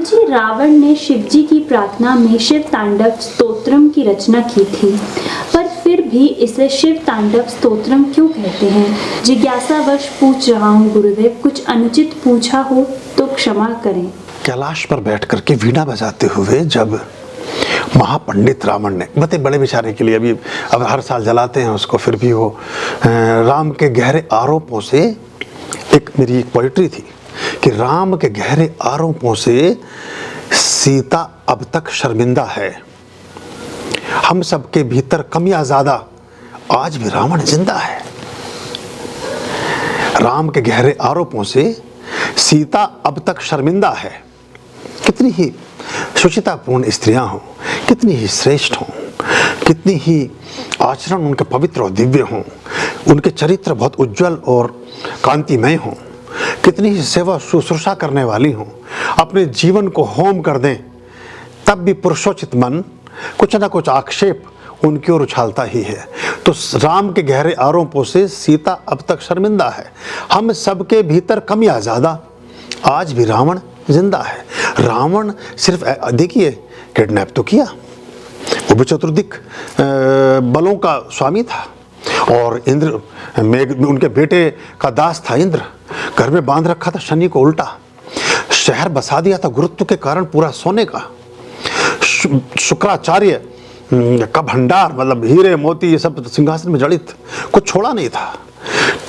गुरुजी, रावण ने शिवजी की प्रार्थना में शिव तांडव स्तोत्रम की रचना की थी, पर फिर भी इसे शिव तांडव स्तोत्रम क्यों कहते हैं? जिज्ञासावश पूछ रहा हूँ गुरुदेव, कुछ अनुचित पूछा हो तो क्षमा करें। कैलाश पर बैठ करके वीणा बजाते हुए जब महापंडित रावण ने, बते बड़े बेचारे के लिए अभी अब हर साल जलाते हैं उसको, फिर भी वो राम के गहरे आरोपों से, एक मेरी एक पोइट्री थी कि राम के गहरे आरोपों से सीता अब तक शर्मिंदा है, हम सबके भीतर कमियां ज्यादा, आज भी रावण जिंदा है। राम के गहरे आरोपों से सीता अब तक शर्मिंदा है। कितनी ही शुचितापूर्ण स्त्रियां हों, कितनी ही श्रेष्ठ हों, कितनी ही आचरण उनके पवित्र और दिव्य हों, उनके चरित्र बहुत उज्जवल और कांतिमय हों, कितनी ही सेवा शुश्रूषा करने वाली हों, अपने जीवन को होम कर दें, तब भी पुरुषोचित मन कुछ ना कुछ आक्षेप उनकी ओर उछालता ही है। तो राम के गहरे आरोपों से सीता अब तक शर्मिंदा है, हम सबके भीतर कमियां ज्यादा, आज भी रावण जिंदा है। रावण सिर्फ देखिए किडनैप तो किया, वो भी चतुर्दिक बलों का स्वामी था, और इंद्र उनके बेटे का दास था। इंद्र घर में बांध रखा था शनि को उल्टा, शहर बसा दिया था गुरुत्व के कारण पूरा सोने का, शुक्राचार्य का भंडार मतलब हीरे मोती ये सब सिंहासन में जड़ित, कुछ छोड़ा नहीं था।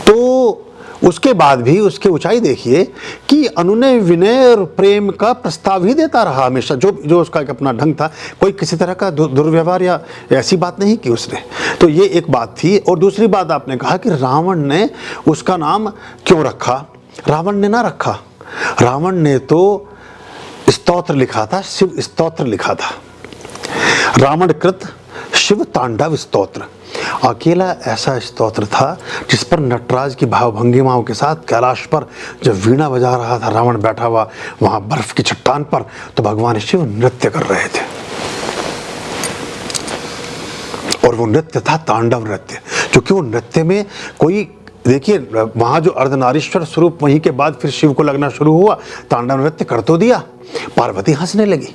तो उसके बाद भी उसकी ऊंचाई देखिए कि अनुनय विनय और प्रेम का प्रस्ताव ही देता रहा हमेशा, जो उसका एक अपना ढंग था, कोई किसी तरह का दुर्व्यवहार या ऐसी बात नहीं की उसने। तो ये एक बात थी। और दूसरी बात आपने कहा कि रावण ने उसका नाम क्यों रखा? रावण ने ना रखा, रावण ने तो स्तोत्र लिखा था, शिव स्तोत्र लिखा था, रावण कृत शिव तांडव स्तोत्र। अकेला ऐसा स्तोत्र था जिस पर नटराज की भावभंगिमाओं के साथ कैलाश पर जब वीणा बजा रहा था रावण बैठा हुआ वहां बर्फ की चट्टान पर, तो भगवान शिव नृत्य कर रहे थे, और वो नृत्य था तांडव नृत्य। क्योंकि वो नृत्य में कोई, देखिए वहां जो अर्धनारीश्वर स्वरूप, वहीं के बाद फिर शिव को लगना शुरू हुआ, तांडव नृत्य कर तो दिया, पार्वती हंसने लगी,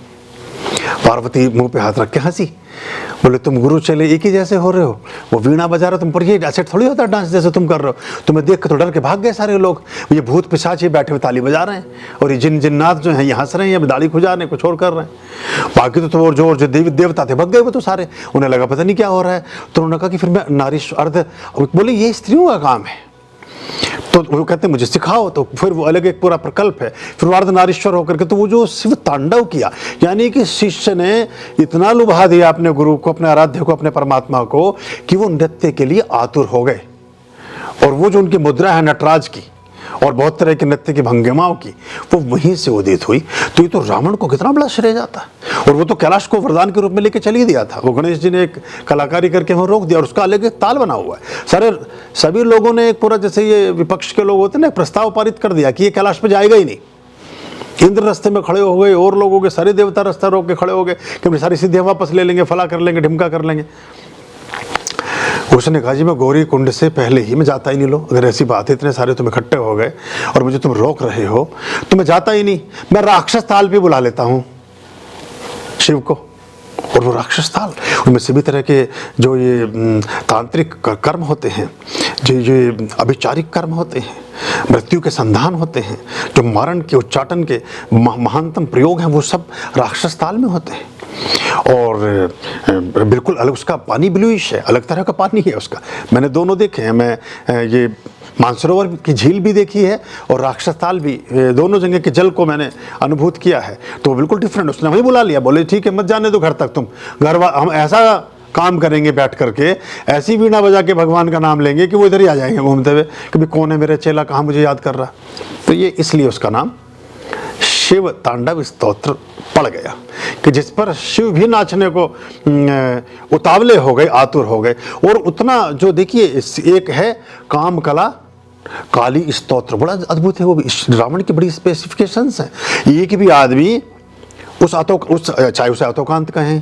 पार्वती मुंह पे हाथ रख के हंसी, बोले तुम गुरु चले एक ही जैसे हो रहे हो, वो वीणा बजा रहे हो तुम पर, ये ऐसे थोड़ी होता डांस जैसे तुम कर रहे हो, तुम्हें देख के तो डर के भाग गए सारे लोग, ये भूत पिशाच ये बैठे हुए ताली बजा रहे हैं, और ये जिन्नात जो हैं ये हंस रहे हैं, दाढ़ी खुजा रहे हैं, कुछ और कर रहे हैं। बाकी तो जो देवी देवता थे भग गए वो तो सारे, उन्हें लगा पता नहीं क्या हो रहा है। तो उन्होंने कहा कि फिर मैं नारीश अर्ध, बोले ये स्त्रियों का काम है, तो वो कहते हैं मुझे सिखाओ, तो फिर वो अलग एक पूरा प्रकल्प है। फिर अर्धनारीश्वर होकर के तो वो जो शिव तांडव किया, यानी कि शिष्य ने इतना लुभा दिया अपने गुरु को, अपने आराध्य को, अपने परमात्मा को, कि वो नृत्य के लिए आतुर हो गए। और वो जो उनकी मुद्रा है नटराज की और बहुत तरह के नृत्य की भंगिमाओं की, वो वहीं से उदित हुई। तो ये तो रावण को कितना बड़ा श्रेय जाता है। और वो तो कैलाश को वरदान के रूप में लेके चली दिया था, वो गणेश जी ने एक कलाकारी करके वहाँ रोक दिया, और उसका अलग एक ताल बना हुआ है। सभी लोगों ने एक पूरा, जैसे ये विपक्ष के लोग होते हैं ना, प्रस्ताव पारित कर दिया कि ये कैलाश पे जाएगा ही नहीं। इंद्र रास्ते में खड़े हो गए, और लोगों के सारे देवता रास्ता रोक के खड़े हो गए कि सारी सिद्धियां वापस ले लेंगे, फला कर लेंगे, ढिमका कर लेंगे। उसने कहा जी मैं गौरी कुंड से पहले ही मैं जाता ही नहीं, लो अगर ऐसी बात है, इतने सारे तुम इकट्ठे हो गए और मुझे तुम रोक रहे हो तो मैं जाता ही नहीं, मैं राक्षस ताल पे बुला लेता हूँ शिव को। और वो राक्षस ताल, उनमें सभी तरह के जो ये तांत्रिक कर्म होते हैं, जो ये अभिचारिक कर्म होते हैं, मृत्यु के संधान होते हैं, जो मारण के उच्चाटन के महानतम प्रयोग हैं, वो सब राक्षस ताल में होते हैं। और बिल्कुल अलग उसका पानी ब्लूइश है, अलग तरह का पानी है उसका। मैंने दोनों देखे हैं, मैं ये मानसरोवर की झील भी देखी है और राक्षस ताल भी, दोनों जगह के जल को मैंने अनुभूत किया है, तो बिल्कुल डिफरेंट। उसने वही बुला लिया, बोले ठीक है मत जाने दो घर तक, तुम हम ऐसा काम करेंगे बैठ करके, ऐसी वीणा बजा के भगवान का नाम लेंगे कि वो इधर ही आ जाएंगे घूमते हुए कि कौन है मेरा चेला, कहाँ मुझे याद कर रहा। तो ये इसलिए उसका नाम शिव तांडव स्तोत्र पड़ गया कि जिस पर शिव भी नाचने को उतावले हो गए, आतुर हो गए। और उतना जो देखिए एक है काम कला काली स्तोत्र, बड़ा अद्भुत है वो भी, रावण की बड़ी स्पेसिफिकेशंस हैं। एक भी आदमी चाहे उसे अतोकांत कहें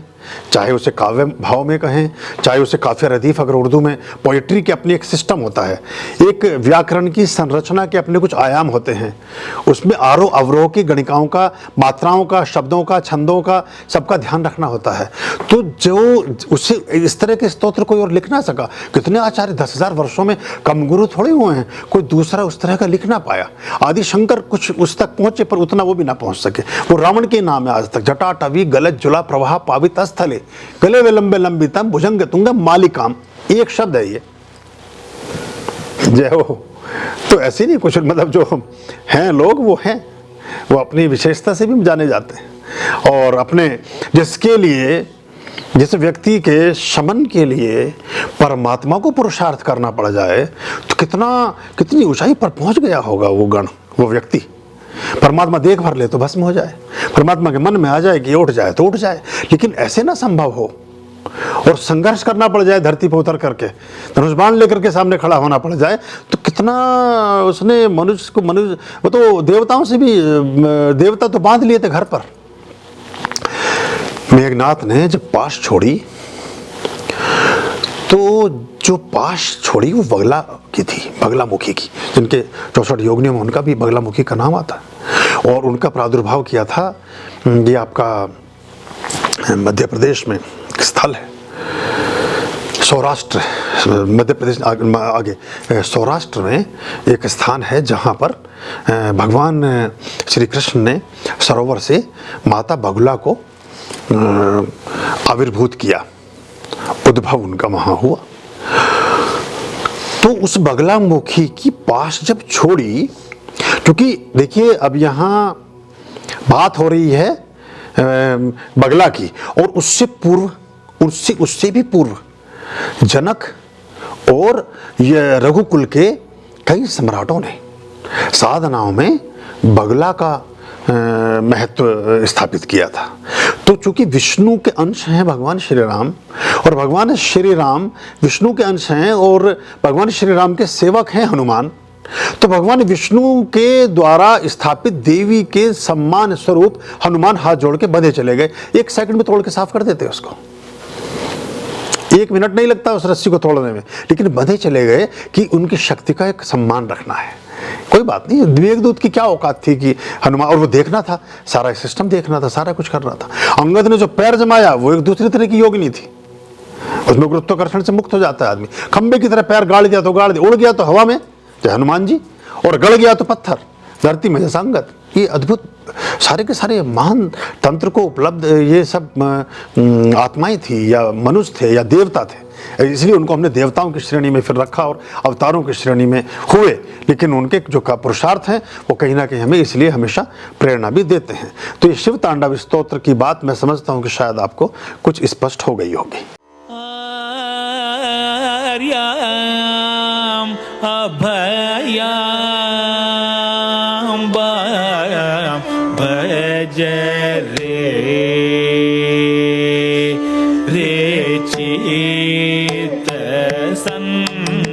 चाहे उसे काव्य भाव में कहें, चाहे उसे काफिया रदीफ अगर उर्दू में, पोइट्री के अपनी एक सिस्टम होता है, एक व्याकरण की संरचना के अपने कुछ आयाम होते हैं, उसमें आरोह अवरोह की गणिकाओं का, मात्राओं का, शब्दों का, छंदों का, सबका ध्यान रखना होता है। तो जो उसे इस तरह के स्तोत्र कोई और लिख ना सका। कितने आचार्य 10,000 वर्षों में कम गुरु थोड़े हुए हैं, कोई दूसरा उस तरह का लिख ना पाया। आदि शंकर कुछ उस तक पहुंचे पर उतना वो भी ना पहुंच सके। वो रावण के नाम है आज तक, जटा टवी गलत जुला प्रवाह पावित स्थले गले विलंबे लंबितम भुजंग तुंग मालिकाम, एक शब्द है ये, जय हो। तो ऐसे नहीं कुछ, मतलब जो हैं लोग वो हैं, वो अपनी विशेषता से भी जाने जाते हैं। और अपने जिसके लिए, जिस व्यक्ति के शमन के लिए परमात्मा को पुरुषार्थ करना पड़ जाए तो कितनी ऊंचाई पर पहुंच गया होगा वो गण, वो व्यक्ति। परमात्मा देख भर ले तो भस्म हो जाए, परमात्मा के मन में आ जाए कि उठ जाए तो उठ जाए, लेकिन ऐसे ना संभव हो और संघर्ष करना पड़ जाए, धरती पर उतर करके धनुष बाण लेकर के सामने खड़ा होना पड़ जाए, तो कितना उसने मनुष्य वो तो देवताओं से भी, देवता तो बांध लिए थे घर पर। मेघनाथ ने जब पाश छोड़ी तो जो पाश छोड़ी वो बगला की थी, बगलामुखी की, जिनके 64 योगिनियों में उनका भी बगलामुखी का नाम आता है। और उनका प्रादुर्भाव किया था, ये आपका मध्य प्रदेश में एक स्थल है, सौराष्ट्र, मध्य प्रदेश आगे सौराष्ट्र में एक स्थान है जहाँ पर भगवान श्री कृष्ण ने सरोवर से माता बगुला को आविर्भूत किया, उद्भव उनका वहाँ हुआ। तो उस बगलामुखी की पाश जब छोड़ी, क्योंकि देखिए अब यहाँ बात हो रही है बगला की, और उससे पूर्व, उससे भी पूर्व जनक और ये रघुकुल के कई सम्राटों ने साधनाओं में बगला का महत्व स्थापित किया था। तो चूंकि विष्णु के अंश हैं भगवान श्री राम, और भगवान श्री राम विष्णु के अंश हैं, और भगवान श्री राम के सेवक हैं हनुमान, तो भगवान विष्णु के द्वारा स्थापित देवी के सम्मान स्वरूप हनुमान हाथ जोड़ के बंधे चले गए। 1 सेकंड में तोड़ के साफ कर देते उसको, 1 मिनट नहीं लगता उस रस्सी को तोड़ने में, लेकिन बंधे चले गए कि उनकी शक्ति का एक सम्मान रखना है। कोई बात नहीं, मेघदूत की क्या औकात थी कि हनुमान, और वो देखना था, सारा सिस्टम देखना था, सारा कुछ करना था। अंगद ने जो पैर जमाया वो एक दूसरी तरह की योगिनी थी, उसमें गुरुत्वाकर्षण से मुक्त हो जाता है आदमी। खंबे की तरह पैर गाड़ दिया तो गाड़ दिया, उड़ गया तो हवा में जय हनुमान जी, और गड़ गया तो पत्थर धरती में जैसा अंगद। ये अद्भुत सारे के सारे महान तंत्र को उपलब्ध ये सब आत्माएं थी, या मनुष्य थे, या देवता थे, इसलिए उनको हमने देवताओं की श्रेणी में फिर रखा और अवतारों की श्रेणी में हुए। लेकिन उनके जो का पुरुषार्थ हैं वो कहीं ना कहीं हमें इसलिए हमेशा प्रेरणा भी देते हैं। तो ये शिव तांडव स्तोत्र की बात मैं समझता हूँ कि शायद आपको कुछ स्पष्ट हो गई होगी। भज रे चित संग